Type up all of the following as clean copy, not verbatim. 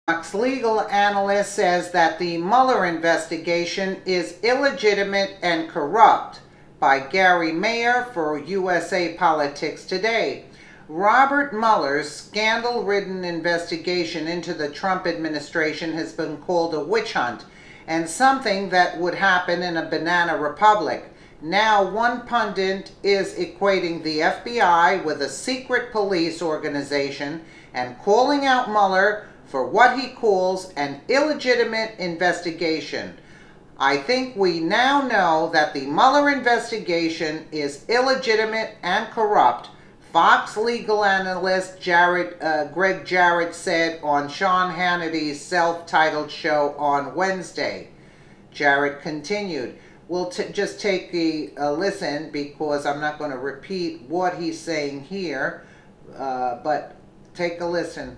Fox legal analyst says that the Mueller investigation is illegitimate and corrupt, by Gary Mayer for USA Politics Today. Robert Mueller's scandal-ridden investigation into the Trump administration has been called a witch hunt and something that would happen in a banana republic. Now one pundit is equating the FBI with a secret police organization and calling out Mueller for what he calls an illegitimate investigation. I think we now know that the Mueller investigation is illegitimate and corrupt, Fox legal analyst Greg Jarrett said on Sean Hannity's self-titled show on Wednesday. Jarrett continued, we'll just take a listen because I'm not going to repeat what he's saying here, but take a listen.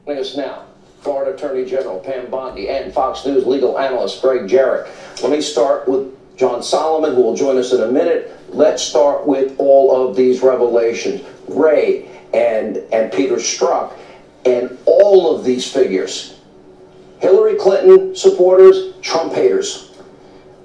Joining us now, Florida Attorney General Pam Bondi and Fox News legal analyst Greg Jarrett. Let me start with John Solomon, who will join us in a minute. Let's start with all of these revelations. Ray and Peter Strzok and all of these figures. Hillary Clinton supporters, Trump haters.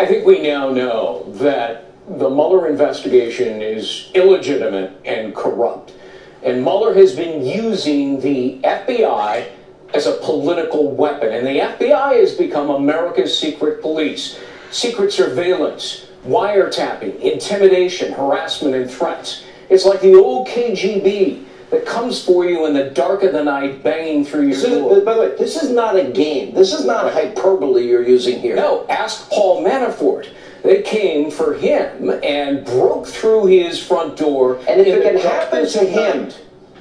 I think we now know that the Mueller investigation is illegitimate and corrupt. And Mueller has been using the FBI as a political weapon. And the FBI has become America's secret police. Secret surveillance, wiretapping, intimidation, harassment, and threats. It's like the old KGB that comes for you in the dark of the night, banging through your door. By the way, this is not a game. This is not a hyperbole you're using here. No, ask Paul Manafort. They came for him and broke through his front door. And if it can happen to him,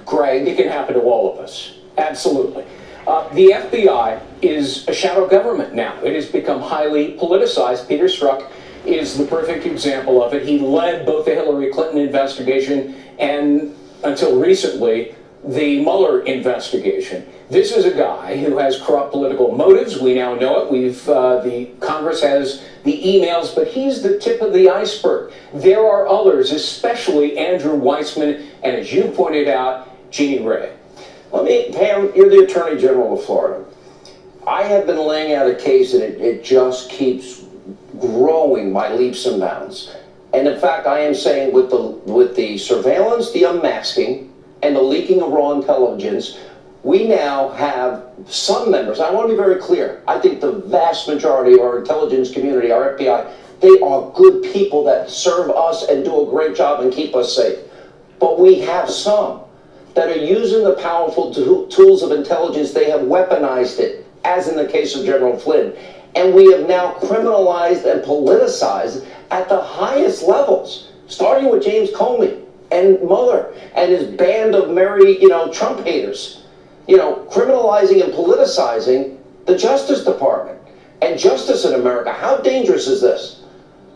Greg, it can happen to all of us. Absolutely. The FBI is a shadow government now. It has become highly politicized. Peter Strzok is the perfect example of it. He led both the Hillary Clinton investigation and, until recently, the Mueller investigation. This is a guy who has corrupt political motives. We now know it. The Congress has the emails, but he's the tip of the iceberg. There are others, especially Andrew Weissman, and as you pointed out, Jeannie Ray. Pam, you're the Attorney General of Florida. I have been laying out a case, and it just keeps growing by leaps and bounds. And in fact, I am saying with the surveillance, the unmasking, and the leaking of raw intelligence, we now have some members. I want to be very clear. I think the vast majority of our intelligence community, our FBI, they are good people that serve us and do a great job and keep us safe. But we have some that are using the powerful tools of intelligence. They have weaponized it, as in the case of General Flynn. And we have now criminalized and politicized at the highest levels, starting with James Comey and Mueller and his band of merry, Trump haters, criminalizing and politicizing the Justice Department and justice in America. How dangerous is this?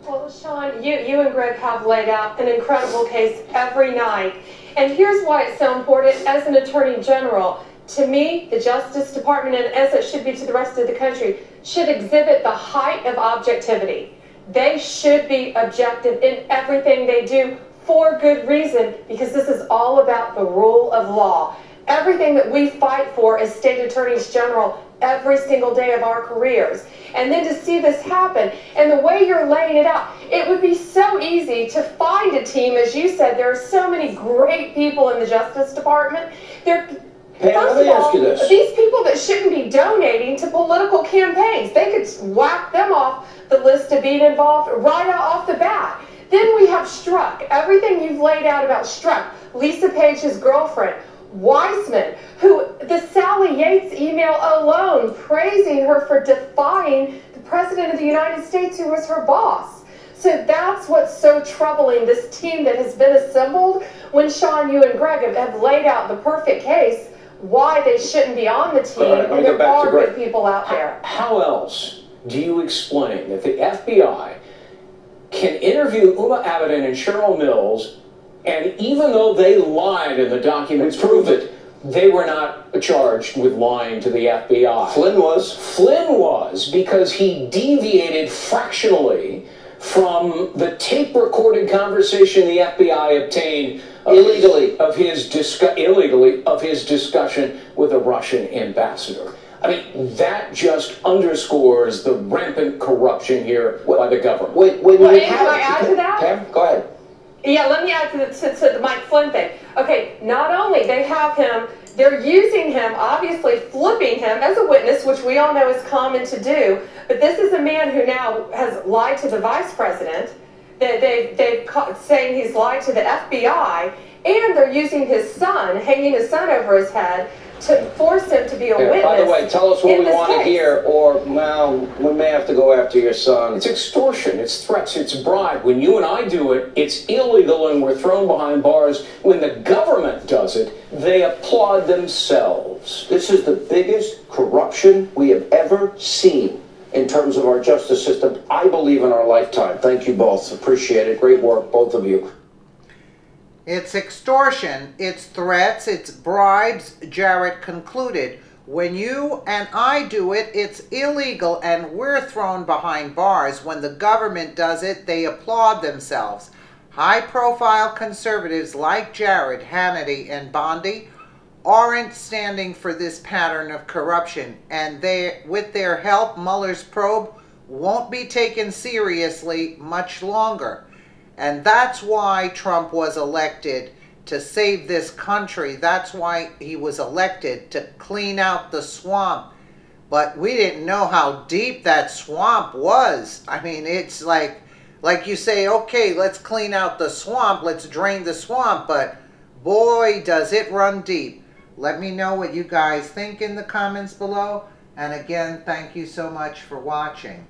Well, Sean, you and Greg have laid out an incredible case every night. And here's why it's so important. As an Attorney General, to me, the Justice Department, and as it should be to the rest of the country, should exhibit the height of objectivity. They should be objective in everything they do for good reason, because this is all about the rule of law. Everything that we fight for as state attorneys general every single day of our careers. And then to see this happen, and the way you're laying it out, it would be so easy to find a team. As you said, there are so many great people in the Justice Department. Let me ask you this. These people that shouldn't be donating to political campaigns, they could whack them off the list of being involved right out off the bat. Then we have Strzok. Everything you've laid out about Strzok, Lisa Page's girlfriend, Weissman, who the Sally Yates email alone praising her for defying the President of the United States, who was her boss. So that's what's so troubling, this team that has been assembled. When Sean, you and Greg have laid out the perfect case, why they shouldn't be on the team, and there are good people out there. How else do you explain that the FBI can interview Uma Abedin and Cheryl Mills, and even though they lied and the documents prove it, they were not charged with lying to the FBI? Flynn was. Flynn was, because he deviated fractionally from the tape-recorded conversation the FBI obtained illegally of his discussion with a Russian ambassador. I mean, that just underscores the rampant corruption here by the government. Can I add to that? Pam, go ahead. Yeah, let me add to the Mike Flynn thing. Okay, not only they have him, they're using him, obviously flipping him as a witness, which we all know is common to do, but this is a man who now has lied to the vice president. They've saying he's lied to the FBI, and they're using his son, hanging his son over his head, to force him to be a witness. By the way, tell us what we want to case. hear, or, well, we may have to go after your son. It's extortion, it's threats, it's bribe. When you and I do it, it's illegal and we're thrown behind bars. When the government does it, they applaud themselves. This is the biggest corruption we have ever seen in terms of our justice system, I believe, in our lifetime. Thank you both. Appreciate it. Great work, both of you. It's extortion, it's threats, it's bribes, Jarrett concluded. When you and I do it, it's illegal and we're thrown behind bars. When the government does it, they applaud themselves. High-profile conservatives like Jared, Hannity, and Bondi aren't standing for this pattern of corruption, and with their help, Mueller's probe won't be taken seriously much longer. And that's why Trump was elected, to save this country. That's why he was elected, to clean out the swamp. But we didn't know how deep that swamp was. I mean, it's like you say, okay, let's clean out the swamp, let's drain the swamp, but boy, does it run deep. Let me know what you guys think in the comments below. And again, thank you so much for watching.